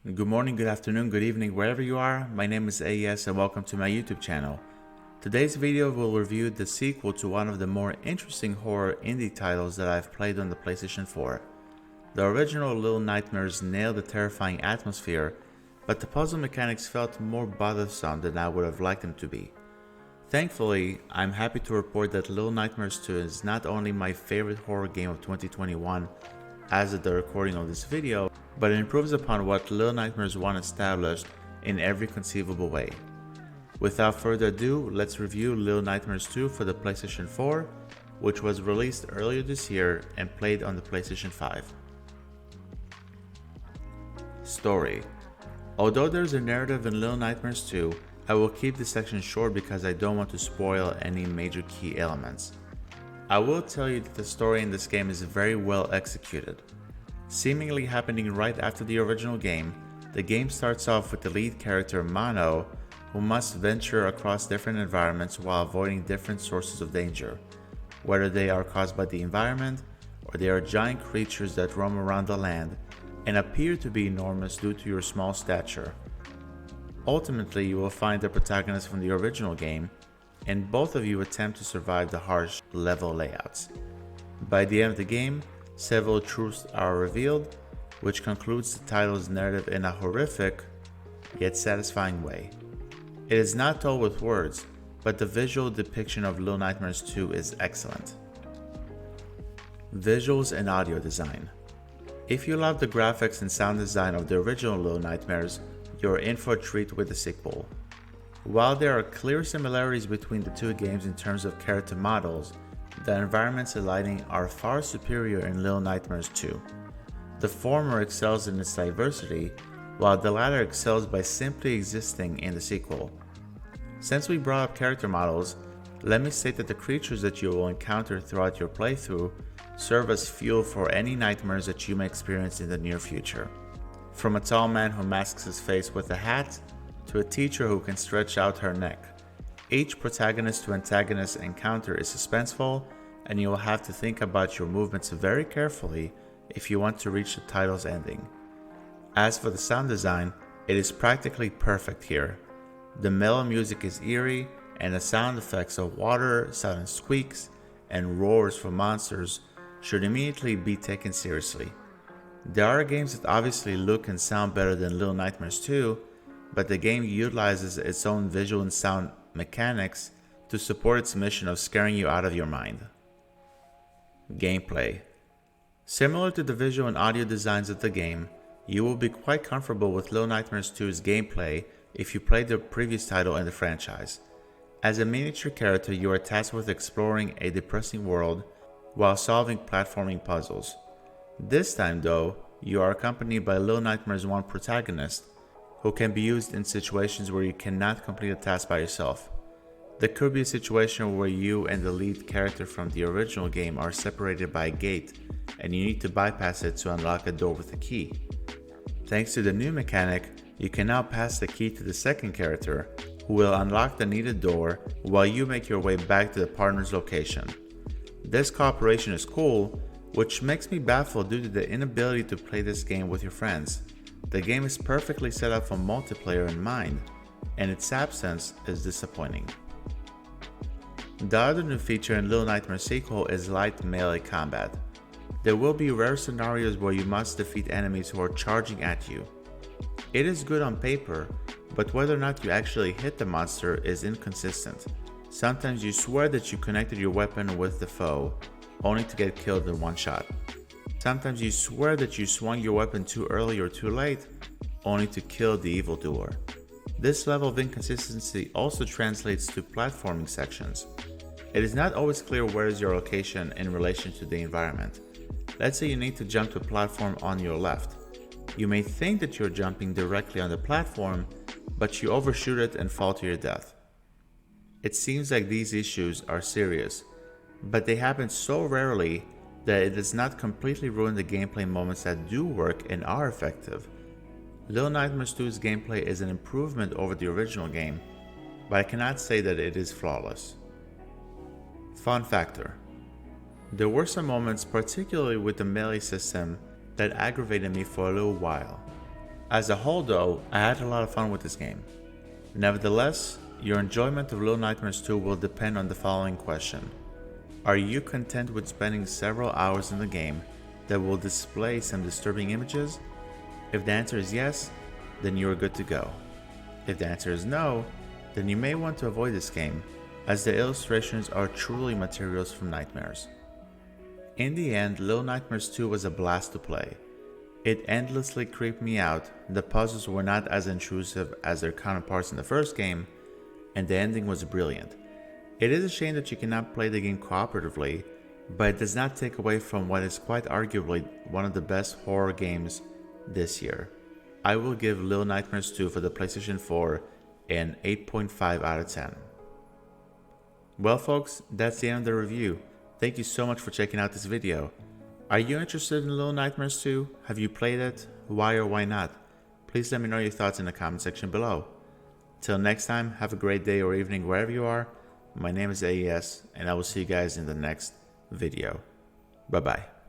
Good morning, good afternoon, good evening, wherever you are. My name is AES and welcome to my YouTube channel. Today's video will review the sequel to one of the more interesting horror indie titles that I've played on the PlayStation 4. The original Little Nightmares nailed the terrifying atmosphere, but the puzzle mechanics felt more bothersome than I would have liked them to be. Thankfully, I'm happy to report that Little Nightmares 2 is not only my favorite horror game of 2021 as of the recording of this video, but it improves upon what Little Nightmares 1 established in every conceivable way. Without further ado, let's review Little Nightmares 2 for the PlayStation 4, which was released earlier this year and played on the PlayStation 5. Story. Although there's a narrative in Little Nightmares 2, I will keep this section short because I don't want to spoil any major key elements. I will tell you that the story in this game is very well executed. Seemingly happening right after the original game, the game starts off with the lead character Mano, who must venture across different environments while avoiding different sources of danger, whether they are caused by the environment or they are giant creatures that roam around the land and appear to be enormous due to your small stature. Ultimately, you will find the protagonist from the original game, and both of you attempt to survive the harsh level layouts. By the end of the game, several truths are revealed, which concludes the title's narrative in a horrific, yet satisfying way. It is not told with words, but the visual depiction of Little Nightmares 2 is excellent. Visuals and audio design. If you love the graphics and sound design of the original Little Nightmares, you're in for a treat with the sequel. While there are clear similarities between the two games in terms of character models, the environments and lighting are far superior in Little Nightmares 2. The former excels in its diversity, while the latter excels by simply existing in the sequel. Since we brought up character models, let me state that the creatures that you will encounter throughout your playthrough serve as fuel for any nightmares that you may experience in the near future. From a tall man who masks his face with a hat, to a teacher who can stretch out her neck. Each protagonist to antagonist encounter is suspenseful, and you will have to think about your movements very carefully if you want to reach the title's ending. As for the sound design, it is practically perfect here. The mellow music is eerie, and the sound effects of water, sudden squeaks, and roars from monsters should immediately be taken seriously. There are games that obviously look and sound better than Little Nightmares 2, but the game utilizes its own visual and sound mechanics to support its mission of scaring you out of your mind. Gameplay. Similar to the visual and audio designs of the game, you will be quite comfortable with Little Nightmares 2's gameplay if you played the previous title in the franchise. As a miniature character, you are tasked with exploring a depressing world while solving platforming puzzles. This time though, you are accompanied by Little Nightmares 1 protagonist, who can be used in situations where you cannot complete a task by yourself. There could be a situation where you and the lead character from the original game are separated by a gate and you need to bypass it to unlock a door with a key. Thanks to the new mechanic, you can now pass the key to the second character, who will unlock the needed door while you make your way back to the partner's location. This cooperation is cool, which makes me baffled due to the inability to play this game with your friends. The game is perfectly set up for multiplayer in mind, and its absence is disappointing. The other new feature in Little Nightmares sequel is light melee combat. There will be rare scenarios where you must defeat enemies who are charging at you. It is good on paper, but whether or not you actually hit the monster is inconsistent. Sometimes you swear that you connected your weapon with the foe, only to get killed in one shot. Sometimes you swear that you swung your weapon too early or too late, only to kill the evildoer. This level of inconsistency also translates to platforming sections. It is not always clear where is your location in relation to the environment. Let's say you need to jump to a platform on your left. You may think that you're jumping directly on the platform, but you overshoot it and fall to your death. It seems like these issues are serious, but they happen so rarely that it does not completely ruin the gameplay moments that do work and are effective. Little Nightmares 2's gameplay is an improvement over the original game, but I cannot say that it is flawless. Fun factor. There were some moments, particularly with the melee system, that aggravated me for a little while. As a whole though, I had a lot of fun with this game. Nevertheless, your enjoyment of Little Nightmares 2 will depend on the following question. Are you content with spending several hours in the game that will display some disturbing images? If the answer is yes, then you are good to go. If the answer is no, then you may want to avoid this game, as the illustrations are truly materials from nightmares. In the end, Little Nightmares 2 was a blast to play. It endlessly creeped me out, the puzzles were not as intrusive as their counterparts in the first game, and the ending was brilliant. It is a shame that you cannot play the game cooperatively, but it does not take away from what is quite arguably one of the best horror games this year. I will give Little Nightmares 2 for the PlayStation 4 an 8.5 out of 10. Well folks, that's the end of the review. Thank you so much for checking out this video. Are you interested in Little Nightmares 2? Have you played it? Why or why not? Please let me know your thoughts in the comment section below. Till next time, have a great day or evening wherever you are. My name is AES, and I will see you guys in the next video. Bye bye.